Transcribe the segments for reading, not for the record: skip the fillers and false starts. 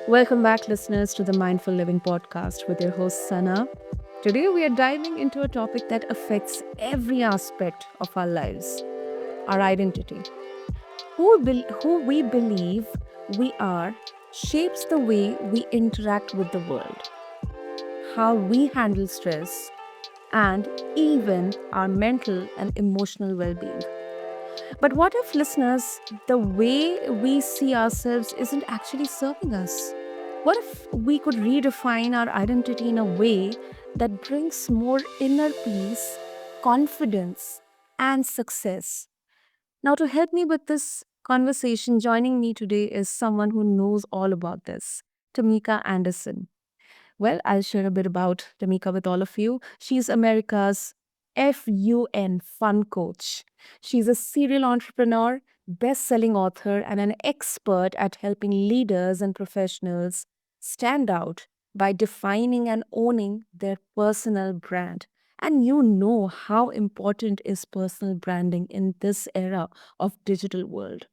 Welcome back, listeners, to the Mindful Living podcast with your host, Sana. Today, we are diving into a topic that affects every aspect of our lives, our identity. Who we believe we are shapes the way we interact with the world, how we handle stress, and even our mental and emotional well being. But what if, listeners, the way we see ourselves isn't actually serving us? What if we could redefine our identity in a way that brings more inner peace, confidence, and success? Now, to help me with this conversation, joining me today is someone who knows all about this, Tameka Anderson. Well, I'll share a bit about Tamika with all of you. She's America's fun coach. She's a serial entrepreneur, best-selling author, and an expert at helping leaders and professionals stand out by defining and owning their personal brand. And you know how important is personal branding in this era of digital world.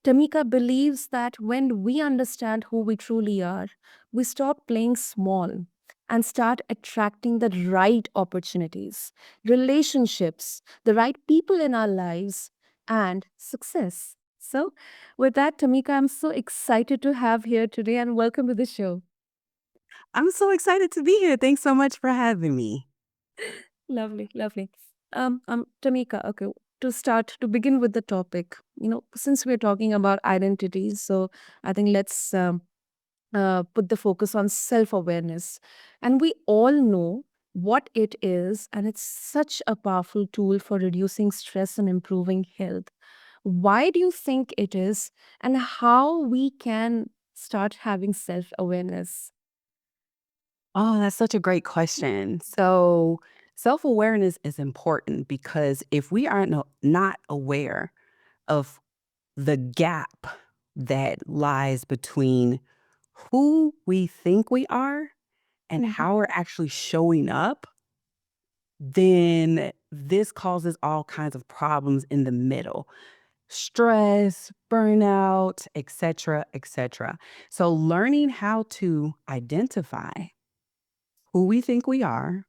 Tamika believes that when we understand who we truly are, we stop playing small and start attracting the right opportunities, relationships, the right people in our lives, and success. So, with that, Tamika, I'm so excited to have here today and welcome to the show. I'm so excited to be here. Thanks so much for having me. Lovely, lovely. Tamika, okay, to begin with the topic, since we're talking about identities, so I think let's put the focus on self awareness. And we all know what it is, and it's such a powerful tool for reducing stress and improving health. Why do you think it is, and how we can start having self awareness? Oh, that's such a great question. So, self awareness is important because if we are not aware of the gap that lies between who we think we are and Mhm. how we're actually showing up, then this causes all kinds of problems in the middle. Stress, burnout, etc., etc. So learning how to identify who we think we are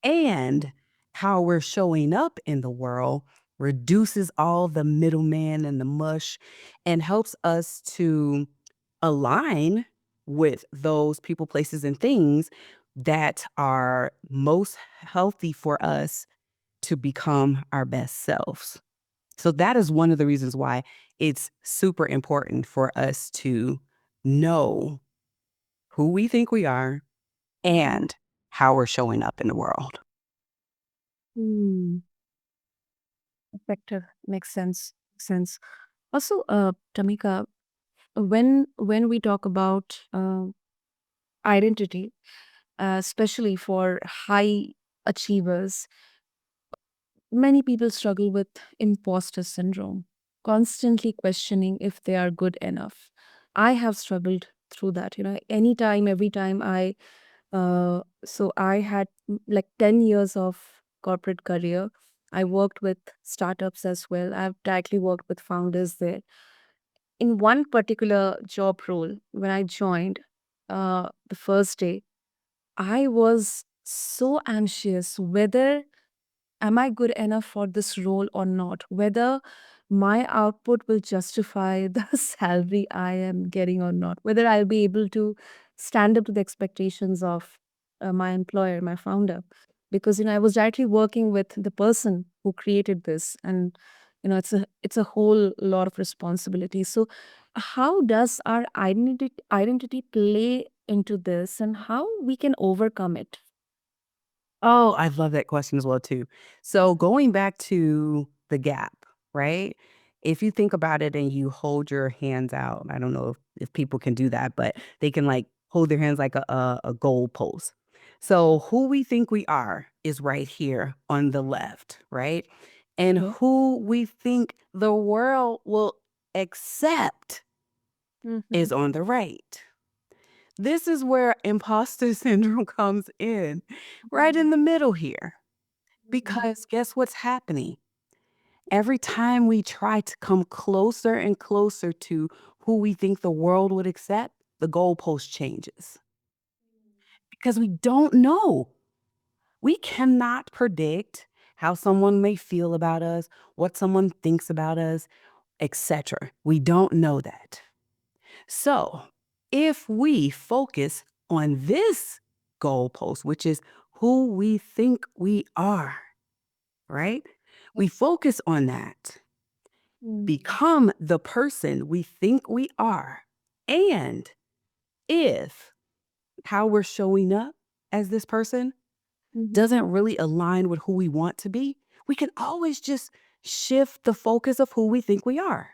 and how we're showing up in the world reduces all the middleman and the mush and helps us to align with those people, places, and things that are most healthy for us to become our best selves. So that is one of the reasons why it's super important for us to know who we think we are and how we're showing up in the world. Hmm. Effective. Makes sense. Makes sense. Also, Tamika, when we talk about identity, especially for high achievers, many people struggle with imposter syndrome, constantly questioning if they are good enough. I have struggled through that. Anytime, every time I had like 10 years of corporate career. I worked with startups as well. I've directly worked with founders there. In one particular job role, when I joined the first day, I was so anxious whether am I good enough for this role or not? Whether my output will justify the salary I am getting or not? Whether I'll be able to stand up to the expectations of my employer, my founder? Because I was directly working with the person who created this, and it's a whole lot of responsibility. So, how does our identity play into this, and how we can overcome it? Oh, I love that question as well too. So going back to the gap, right? If you think about it and you hold your hands out, I don't know if people can do that, but they can like hold their hands like a goal post. So who we think we are is right here on the left, right? And Okay. who we think the world will accept Hmm. is on the right. This is where imposter syndrome comes in, right in the middle here. Because guess what's happening? Every time we try to come closer and closer to who we think the world would accept, the goalpost changes because we don't know. We cannot predict how someone may feel about us, what someone thinks about us, etc. We don't know that. So, if we focus on this goalpost, which is who we think we are, right? We focus on that, Mm. become the person we think we are. And if how we're showing up as this person Mhm. doesn't really align with who we want to be, we can always just shift the focus of who we think we are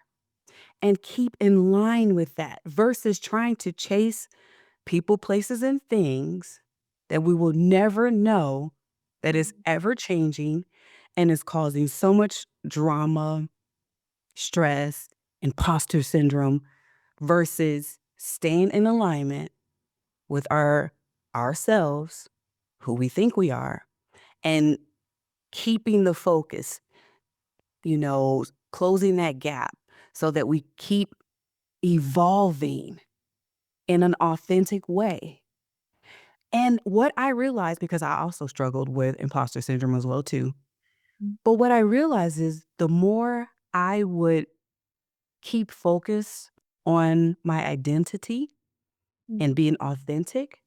and keep in line with that versus trying to chase people, places, and things that we will never know that is ever changing and is causing so much drama, stress, imposter syndrome versus staying in alignment with ourselves, who we think we are, and keeping the focus, closing that gap so that we keep evolving in an authentic way. And what I realized, because I also struggled with imposter syndrome as well too, but what I realized is the more I would keep focus on my identity and being authentic,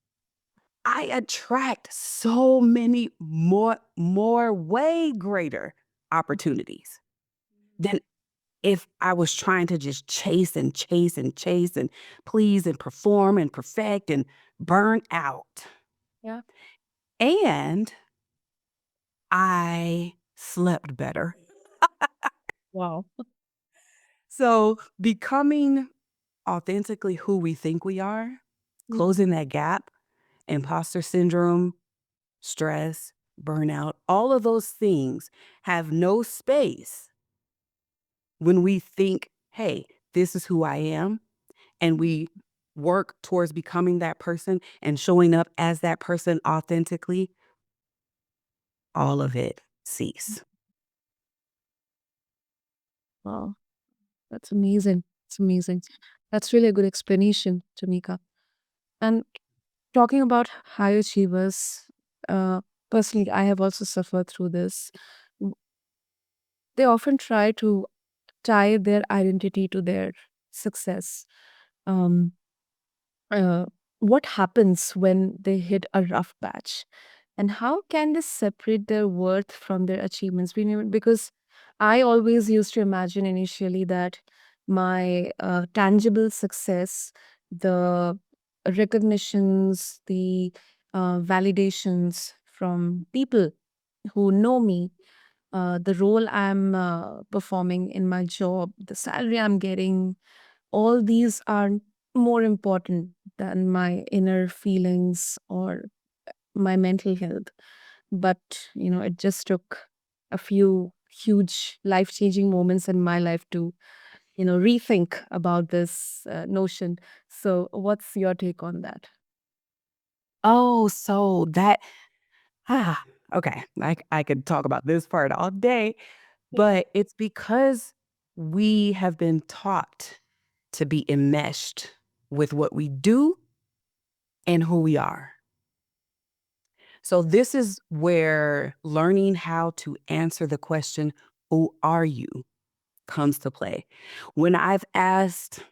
I attract so many more way greater opportunities than if I was trying to just chase and chase and chase and please and perform and perfect and burn out. Yeah. And I slept better. Wow. So becoming authentically who we think we are, Mhm. closing that gap, imposter syndrome, stress, burnout, all of those things have no space when we think, hey, this is who I am. And we work towards becoming that person and showing up as that person authentically, all of it cease. Wow. That's amazing. It's amazing. That's really a good explanation, Tamika. And talking about high achievers, uh, personally, I have also suffered through this. W- They often try to tie their identity to their success. Um, uh, what happens when they hit a rough patch? And how can they separate their worth from their achievements? Because I always used to imagine initially that my tangible success, the recognitions, the validations from people who know me, the role I'm performing in my job, the salary I'm getting, all these are more important than my inner feelings or my mental health. But, it just took a few huge life changing moments in my life to, rethink about this notion. So, what's your take on that? Oh, so that, ah, okay. I could talk about this part all day, but it's because we have been taught to be enmeshed with what we do and who we are. So, this is where learning how to answer the question, who are you, comes to play. When I've asked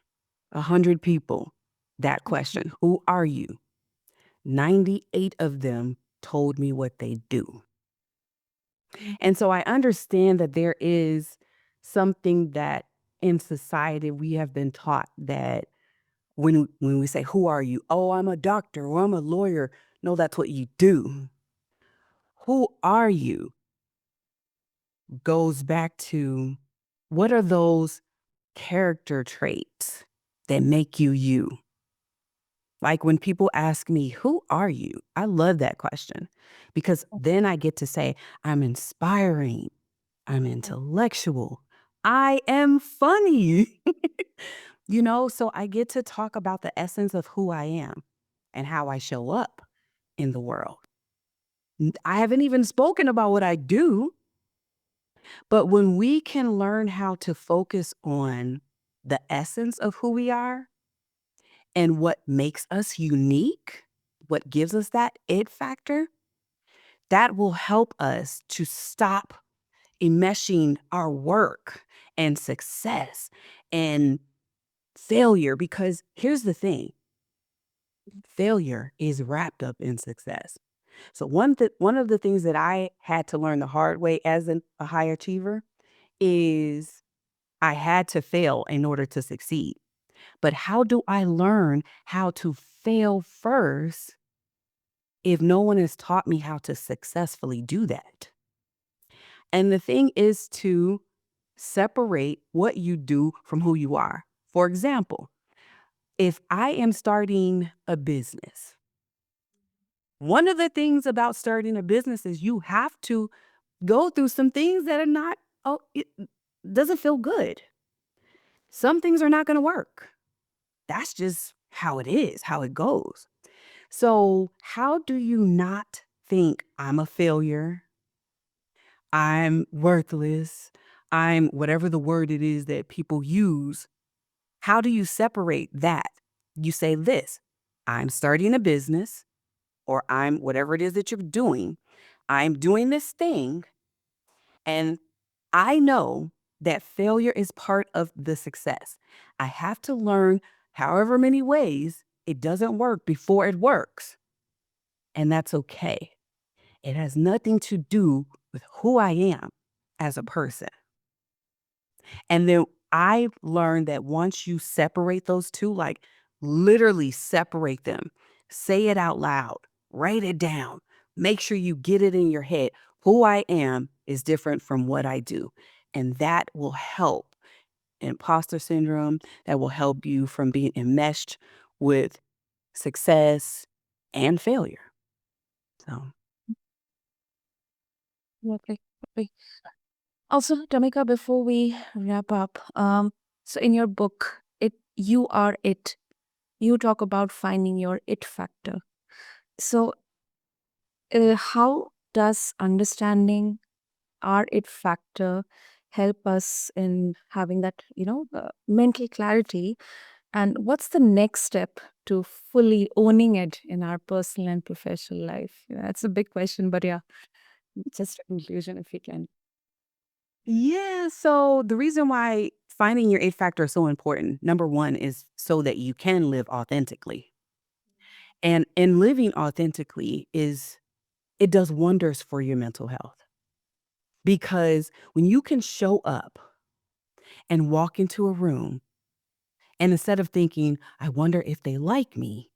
100 people that question, who are you? 98 of them told me what they do. And so I understand that there is something that in society we have been taught that when we say, who are you? Oh, I'm a doctor or I'm a lawyer. No, that's what you do. Who are you goes back to what are those character traits that make you you? Like when people ask me, who are you? I love that question because then I get to say, I'm inspiring, I'm intellectual, I am funny. So I get to talk about the essence of who I am and how I show up in the world. I haven't even spoken about what I do, but when we can learn how to focus on the essence of who we are And what makes us unique, what gives us that it factor, that will help us to stop enmeshing our work and success and failure. Because here's the thing, failure is wrapped up in success. So one of the things that I had to learn the hard way as a high achiever is I had to fail in order to succeed. But how do I learn how to fail first if no one has taught me how to successfully do that? And the thing is to separate what you do from who you are. For example, if I am starting a business, one of the things about starting a business is you have to go through some things that are not, oh, it doesn't feel good. Some things are not going to work. That's just how it is, how it goes. So, how do you not think I'm a failure? I'm worthless. I'm whatever the word it is that people use. How do you separate that? You say this, I'm starting a business, or I'm whatever it is that you're doing. I'm doing this thing, and I know that failure is part of the success. I have to learn however many ways it doesn't work before it works. And that's okay. It has nothing to do with who I am as a person. And then I learned that once you separate those two, like literally separate them, say it out loud, write it down, make sure you get it in your head. Who I am is different from what I do. And that will help imposter syndrome, that will help you from being enmeshed with success and failure. So, Okay. Okay. Also, Tamika, before we wrap up, so in your book, You Are It, you talk about finding your it factor. So, how does understanding our it factor help us in having that, mental clarity? And what's the next step to fully owning it in our personal and professional life? Yeah, that's a big question, but yeah, just a conclusion if you can. yeah. So, the reason why finding your it factor is so important, number one, is so that you can live authentically. And in living authentically it does wonders for your mental health because when you can show up and walk into a room and instead of thinking, I wonder if they like me,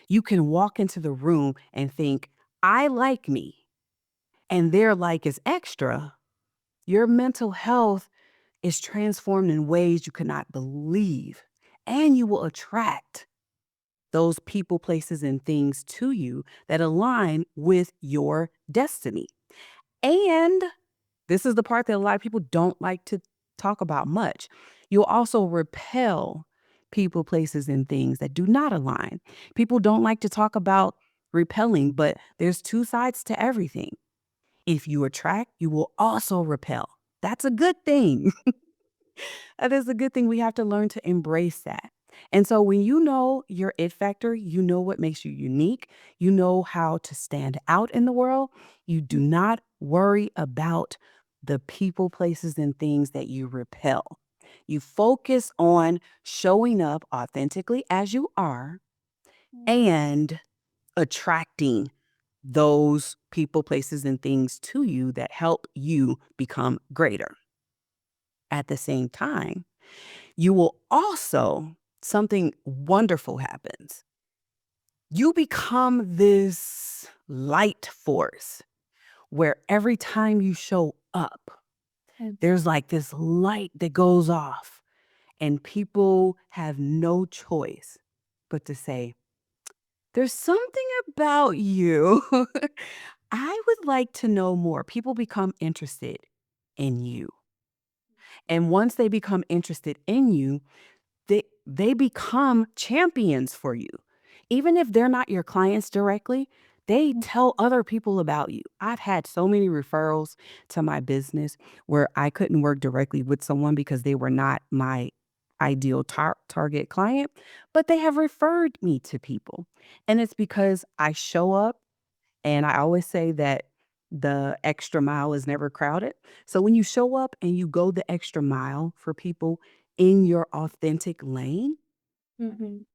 you can walk into the room and think, I like me and their like is extra. Your mental health is transformed in ways you cannot believe. And you will attract those people, places, and things to you that align with your destiny. And this is the part that a lot of people don't like to talk about much. You'll also repel people, places, and things that do not align. People don't like to talk about repelling, but there's two sides to everything. If you attract, you will also repel. That's a good thing. That is a good thing. We have to learn to embrace that. And so when you know your it factor, you know what makes you unique, you know how to stand out in the world, you do not worry about the people, places, and things that you repel. You focus on showing up authentically as you are and attracting those people, places, and things to you that help you become greater. At the same time, you will also, something wonderful happens. You become this light force where every time you show up, Okay. there's like this light that goes off, and people have no choice but to say, there's something about you. I would like to know more. People become interested in you. And once they become interested in you, they become champions for you. Even if they're not your clients directly, they tell other people about you. I've had so many referrals to my business where I couldn't work directly with someone because they were not my ideal target client, but they have referred me to people. And it's because I show up, and I always say that the extra mile is never crowded. So when you show up and you go the extra mile for people in your authentic lane, Mhm.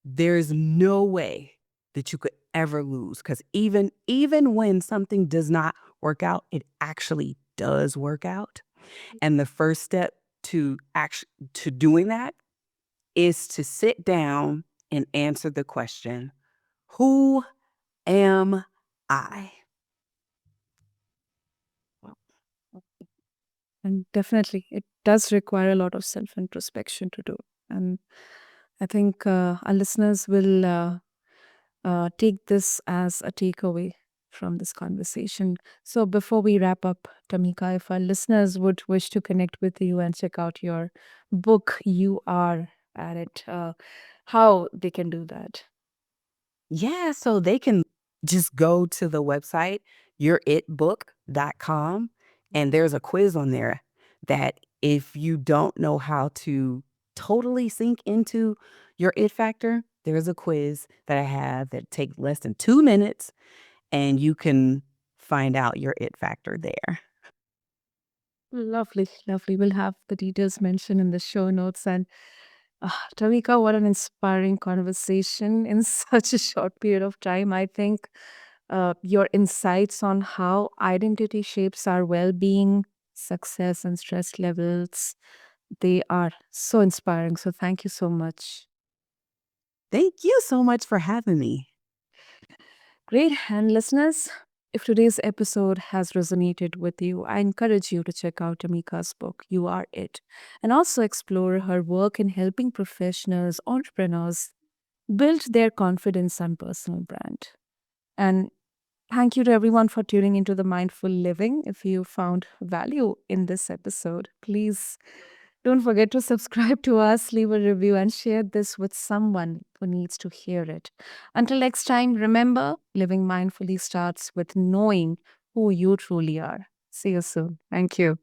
there's no way that you could ever lose, because even when something does not work out, it actually does work out. And the first step to doing that is to sit down and answer the question, who am I? And definitely, it does require a lot of self introspection to do. And I think our listeners will take this as a takeaway from this conversation. So, before we wrap up, Tamika, if our listeners would wish to connect with you and check out your book, You Are at It, how they can do that? Yeah, so they can just go to the website, youritbook.com, and there's a quiz on there that if you don't know how to totally sink into your it factor, there's a quiz that I have that takes less than 2 minutes, and you can find out your it factor there. Lovely, lovely. We'll have the details mentioned in the show notes. And Tamika, what an inspiring conversation in such a short period of time. I think your insights on how identity shapes our well being, success, and stress levels, they are so inspiring. So, thank you so much. Thank you so much for having me. Great. And listeners, if today's episode has resonated with you, I encourage you to check out Tamika's book, You Are It, and also explore her work in helping professionals, entrepreneurs build their confidence and personal brand. And thank you to everyone for tuning into the Mindful Living. If you found value in this episode, please don't forget to subscribe to us, leave a review, and share this with someone who needs to hear it. Until next time, remember living mindfully starts with knowing who you truly are. See you soon. Thank you.